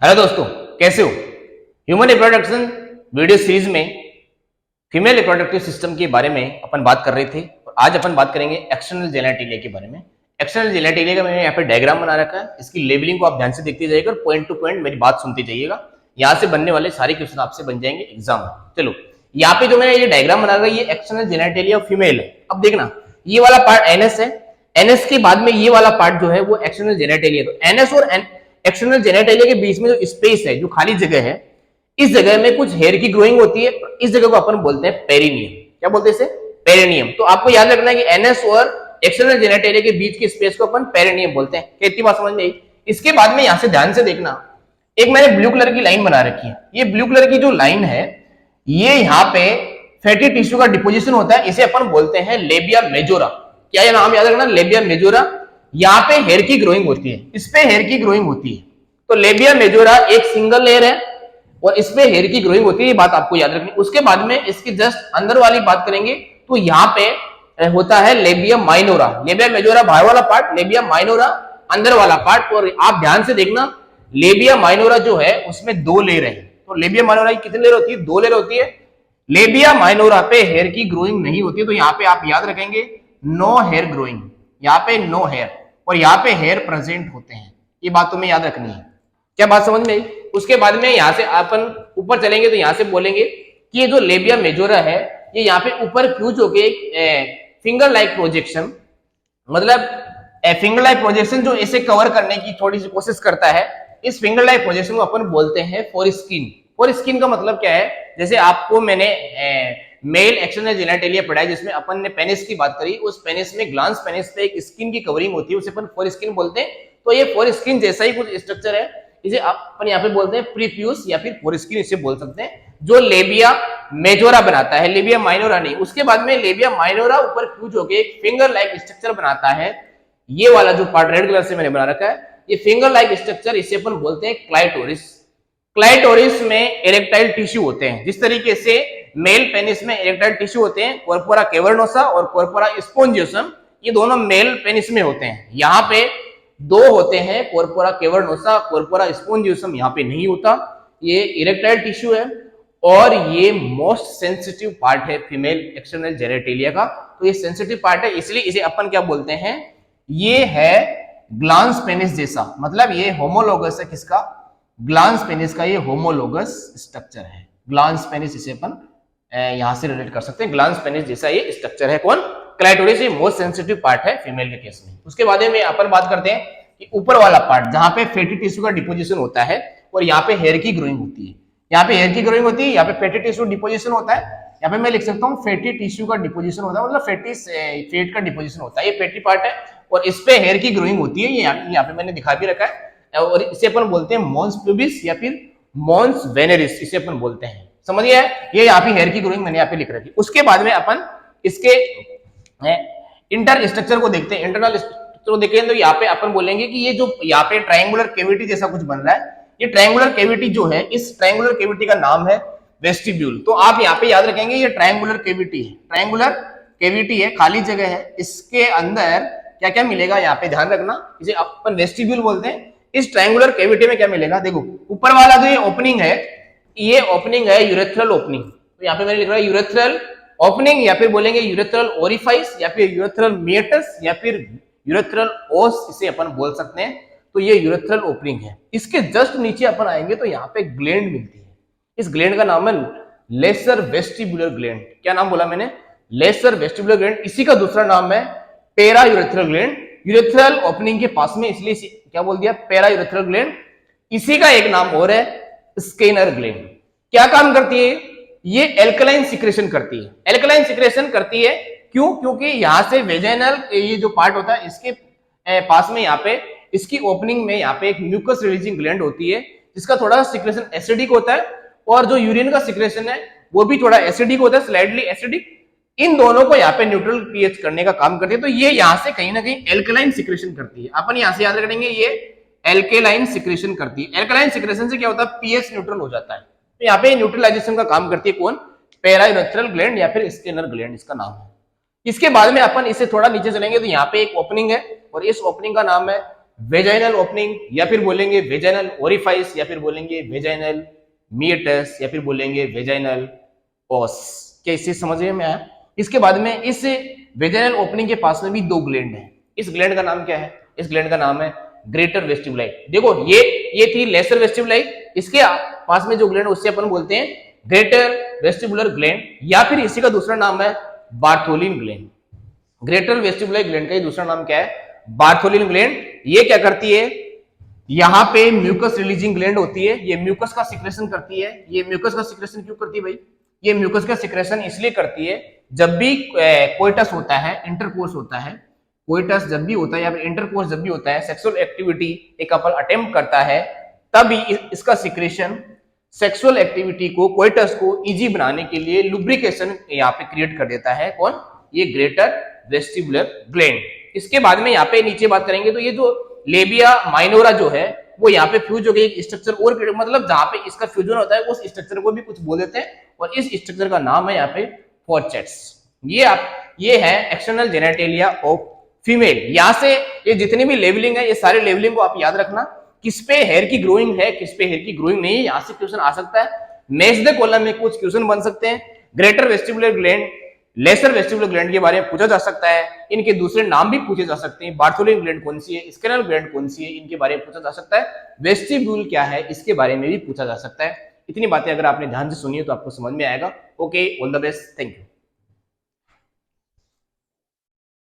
Hello दोस्तों, कैसे हो। ह्यूमन रिप्रोडक्शन वीडियो सीरीज में फीमेल रिप्रोडक्टिव सिस्टम के बारे में अपन बात कर रहे थे और आज अपन बात करेंगे एक्सटर्नल जेनेटिलिया के बारे में। एक्सटर्नल जेनेटिलिया का मैंने यहाँ पे डायग्राम बना रखा है, इसकी लेबलिंग को आप ध्यान से देखते जाइएगा और पॉइंट टू पॉइंट मेरी बात सुनते जाइएगा। यहाँ से बनने वाले सारे क्वेश्चन आपसे बन जाएंगे एग्जाम में। चलो, यहाँ पे जो मैंने ये डायग्राम बना रखा है ये एक्सटर्नल जेनेटिलिया फीमेल है। अब देखना, ये वाला पार्ट एनएस है, एनएस के बाद में ये वाला पार्ट जो है वो एक्सटर्नल जेनेटिलिया। तो एनएस और एक्सटर्नल जेनेटिलिया के बीच में जो स्पेस है, जो खाली जगह है, इस जगह में कुछ हेयर की ग्रोइंग होती है। इस जगह को अपन बोलते हैं पेरिनियम। क्या बोलते हैं इसे? पेरिनियम। तो आपको याद रखना है कि एनएस और एक्सटर्नल जेनेटिलिया के बीच के स्पेस को अपन पेरिनियम बोलते हैं। कितनी बात समझ में आई? इसके बाद में यहां से ध्यान से देखना, एक मैंने ब्लू कलर की लाइन बना रखी है। ये ब्लू कलर की जो लाइन है, ये यहाँ पे फैटी टिश्यू का डिपोजिशन होता है, इसे अपन बोलते हैं लेबिया मेजोरा। क्या ये नाम याद रखना, लेबिया मेजोरा। यहाँ पे हेयर की ग्रोइंग होती है, इस पे हेयर की ग्रोइंग होती है। तो लेबिया मेजोरा एक सिंगल लेयर है और इस पे हेयर की ग्रोइंग होती है, ये बात आपको याद रखनी। उसके बाद में इसकी जस्ट अंदर वाली बात करेंगे तो यहाँ पे होता है लेबिया माइनोरा। लेबिया मेजोरा बाहर वाला पार्ट, लेबिया माइनोरा अंदर वाला पार्ट। और आप ध्यान से देखना, लेबिया माइनोरा जो है उसमें दो लेयर है। तो लेबिया माइनोरा की कितनी लेयर होती है? दो लेयर होती है। लेबिया माइनोरा पे हेयर की ग्रोइंग नहीं होती है, तो यहाँ पे आप याद रखेंगे नो हेयर ग्रोइंग। यहाँ पे नो हेयर और यहाँ पे हेयर प्रेजेंट होते हैं, ये बात तुम्हें याद रखनी है। क्या बात समझ में आई? उसके बाद में यहां से अपन ऊपर चलेंगे तो यहां से बोलेंगे कि ये जो लेबिया मेजोरा है, ये यहाँ पे ऊपर फ्यूज होके एक फिंगर लाइक प्रोजेक्शन, मतलब फिंगर लाइक प्रोजेक्शन जो इसे कवर करने की थोड़ी सी कोशिश करता है, इस फिंगर लाइक प्रोजेक्शन को अपन बोलते हैं फोरस्किन। फोरस्किन का मतलब क्या है? जैसे आपको मैंने मेल एक्सटर्नल जेनेटिलिया पढ़ाया जिसमें अपन ने पेनिस की बात करी, उस पेनिस में ग्लांस पेनिस पे एक स्किन की कवरिंग होती है, उसे अपन फोरस्किन बोलते हैं। तो ये फोरस्किन जैसा ही कुछ स्ट्रक्चर है, इसे अपन यहाँ पे बोलते हैं प्रीफ्यूज या फिर फोरस्किन इसे बोल सकते हैं, जो लेबिया मेजोरा बनाता है, लेबिया माइनोरा नहीं। उसके बाद में लेबिया माइनोरा ऊपर फ्यूज होकर एक फिंगर लाइक स्ट्रक्चर बनाता है। ये वाला जो पार्ट रेड कलर से मैंने बना रखा है, ये फिंगर लाइक स्ट्रक्चर, इसे अपन बोलते हैं क्लाइटोरिस। क्लाइटोरिस में इरेक्टाइल टिश्यू होते हैं। जिस तरीके से मेल पेनिस में इरेक्टाइल टिश्यू होते हैं, कॉर्पोरा कैवर्नोसा और कॉर्पोरा स्पोंजियोसम, ये दोनों मेल पेनिस में होते हैं। यहाँ पे दो होते हैं, कॉर्पोरा कैवर्नोसा, कॉर्पोरा स्पोंजियोसम यहाँ पे नहीं होता। ये इरेक्टाइल टिश्यू है और ये मोस्ट सेंसिटिव पार्ट है फीमेल एक्सटर्नल जेनेटिलिया का। तो ये सेंसिटिव पार्ट है, इसलिए इसे अपन क्या बोलते हैं? ये है ग्लांस पेनिस जैसा, मतलब ये होमोलोगस है। किसका? ग्लांस पेनिस का ये होमोलोगस स्ट्रक्चर है। ग्लांस पेनिस इसे अपन यहां से रिलेट कर सकते हैं, ग्लांस पेनिस जैसा ये स्ट्रक्चर है। कौन? क्लाइटोरिस। ये मोस्ट सेंसिटिव पार्ट है फीमेल के केस में। उसके बाद में अपन बात करते हैं कि ऊपर वाला पार्ट जहां पे फैटी टिश्यू का डिपोजिशन होता है और यहाँ पे हेयर की ग्रोइंग होती है। यहाँ पे हेयर की ग्रोइंग होती है, यहाँ पे फैटी टिश्यू डिपोजिशन होता है। यहाँ पे मैं लिख सकता हूँ फैटी टिश्यू का डिपोजिशन होता है, मतलब फैट का डिपोजिशन होता है। ये फैटी पार्ट है और इस पे हेयर की ग्रोइंग होती है। ये यहाँ पे मैंने दिखा भी रखा है और इसे अपन बोलते हैं मॉन्स प्यूबिस या फिर मॉन्स वेनेरिस, इसे अपन बोलते हैं। समझिए, ये यहाँ पे हेयर की ग्रोइंग मैंने यहाँ पे लिख रखी। उसके बाद में अपन इसके इंटर स्ट्रक्चर को देखते हैं। इंटरनल स्ट्रक्चर को देखें तो यहाँ पे अपन बोलेंगे कि ये जो यहाँ पे ट्रायंगुलर कैविटी जैसा कुछ बन रहा है, ये ट्रायंगुलर कैविटी जो है, इस ट्रायंगुलर कैविटी का नाम है वेस्टिब्यूल। तो आप यहाँ पे याद रखेंगे ये ट्रायंगुलर कैविटी है, ट्रायंगुलर कैविटी है, खाली जगह है। इसके अंदर क्या क्या मिलेगा यहाँ पे ध्यान रखना, इसे अपन वेस्टिब्यूल बोलते हैं। इस ट्रायंगुलर कैविटी में क्या मिलेगा? देखो, ऊपर वाला जो ये ओपनिंग है, ये ओपनिंग है यूरेथ्रल ओपनिंग। तो यहाँ पे मैंने लिख रहा है यूरेथ्रल ओपनिंग, या फिर बोलेंगे यूरेथ्रल ओरिफाइस, या फिर यूरेथ्रल मेटस, या फिर यूरेथ्रल ओस, इसे अपन बोल सकते हैं। तो ये यूरेथ्रल ओपनिंग है। इसके जस्ट नीचे अपन आएंगे तो यहाँ पे ग्लैंड मिलती है। इस ग्लैंड का नाम है लेसर वेस्टिबुलर ग्लैंड। क्या नाम बोला मैंने? Lesser vestibular gland. इसी का दूसरा नाम है पेरा यूरेथ्रल ग्लैंड। यूरेथ्रल ओपनिंग के पास में, इसलिए क्या बोल दिया? पेरा यूरेथ्रल ग्लैंड। इसी का एक नाम और है स्केनर ग्लैंड। क्या काम करती है? ये एल्कलाइन सिक्रेशन करती है। एल्कलाइन सिक्रेशन करती है क्यों? क्योंकि यहां से वेजाइनल ये जो पार्ट होता है, इसके पास में यहाँ पे इसकी ओपनिंग में यहाँ पे एक म्यूकस रिलीजिंग ग्लैंड होती है, जिसका थोड़ा सा सिक्रेशन एसिडिक होता है और जो यूरिन का सिक्रेशन है वो भी थोड़ा एसिडिक होता है, स्लाइडली एसिडिक। इन दोनों को यहाँ पे न्यूट्रल पीएच करने का काम करती है। तो ये यहाँ से कहीं ना कहीं एल्कलाइन सिक्रेशन करती है। अपन यहाँ से याद रखेंगे ये एल्केलाइन सिक्रेशन करती है। एल्कलाइन सिक्रेशन से क्या होता है? पीएच न्यूट्रल हो जाता है। तो यहाँ पे न्यूट्रलाइजेशन का काम करती है कौन? पेरा यूरेथ्रल ग्लैंड या फिर स्केनर ग्लैंड, इसका नाम है। इसके बाद में अपन इसे थोड़ा नीचे चलेंगे तो यहाँ पे एक ओपनिंग है और इस ओपनिंग का नाम है वेजाइनल ओपनिंग, या फिर बोलेंगे वेजाइनल ओरिफाइस, या फिर बोलेंगे वेजाइनल मीटस, या फिर बोलेंगे वेजाइनल ओस। क्या इससे समझ में आया? इसके बाद में इस वेजाइनल ओपनिंग के पास में भी दो ग्लैंड है। इस ग्लैंड का नाम क्या है? इस ग्लैंड का नाम है ग्रेटर वेस्टिबुलाई। देखो ये थी लेसर वेस्टिबुलाई, इसके पास में जो ग्लैंड उससे अपन बोलते हैं ग्रेटर वेस्टिबुलर ग्लैंड, या फिर इसी का दूसरा नाम है Bartholin gland. Greater vestibular gland का दूसरा नाम क्या है? Bartholin gland. ये क्या करती है? यहाँ पे म्यूकस रिलीजिंग ग्लैंड होती है, ये म्यूकस का सिक्रेशन करती है। ये म्यूकस का सिक्रेशन क्यों करती है भाई? ये म्यूकस का सिक्रेशन इसलिए करती है जब भी कोइटस होता है, इंटरकोर्स होता है, कोइटस जब भी होता है या फिर इंटरकोर्स जब भी होता है, सेक्सुअल एक्टिविटी एक कपल अटेम्प्ट करता है, तभी इसका सिक्रेशन सेक्सुअल एक्टिविटी को, कोइटस को इजी बनाने के लिए लुब्रिकेशन यहाँ पे क्रिएट कर देता है। कौन? ये ग्रेटर वेस्टिबुलर ग्लैंड। इसके बाद में यहाँ पे नीचे बात करेंगे तो ये जो लेबिया माइनोरा जो है वो यहाँ पे फ्यूज हो गई एक स्ट्रक्चर और, मतलब जहां पे इसका फ्यूजन होता है उस स्ट्रक्चर को भी कुछ बोल देते हैं, और इस स्ट्रक्चर का नाम है यहाँ पे फॉर्चेट्स। ये है एक्सटर्नल जेनेटेलिया ऑफ फीमेल। यहाँ से ये जितनी भी लेवलिंग है, ये सारे लेवलिंग को आप याद रखना, किस पे हेयर की ग्रोइंग है, किस पे हेयर की ग्रोइंग नहीं है, यहाँ से क्वेश्चन आ सकता है। नेक्स्ट द कॉलम में कुछ क्वेश्चन बन सकते हैं। Greater vestibular gland, lesser vestibular gland के बारे में पूछा जा सकता है, इनके दूसरे नाम भी पूछे जा सकते हैं। बार्थोलिन ग्लैंड कौन सी है, स्केनल ग्लैंड कौन सी है, इनके बारे में पूछा जा सकता है। वेस्टिब्यूल क्या है, इसके बारे में भी पूछा जा सकता है। इतनी बातें अगर आपने ध्यान से सुनी है तो आपको समझ में आएगा। Okay, all the best, thank you.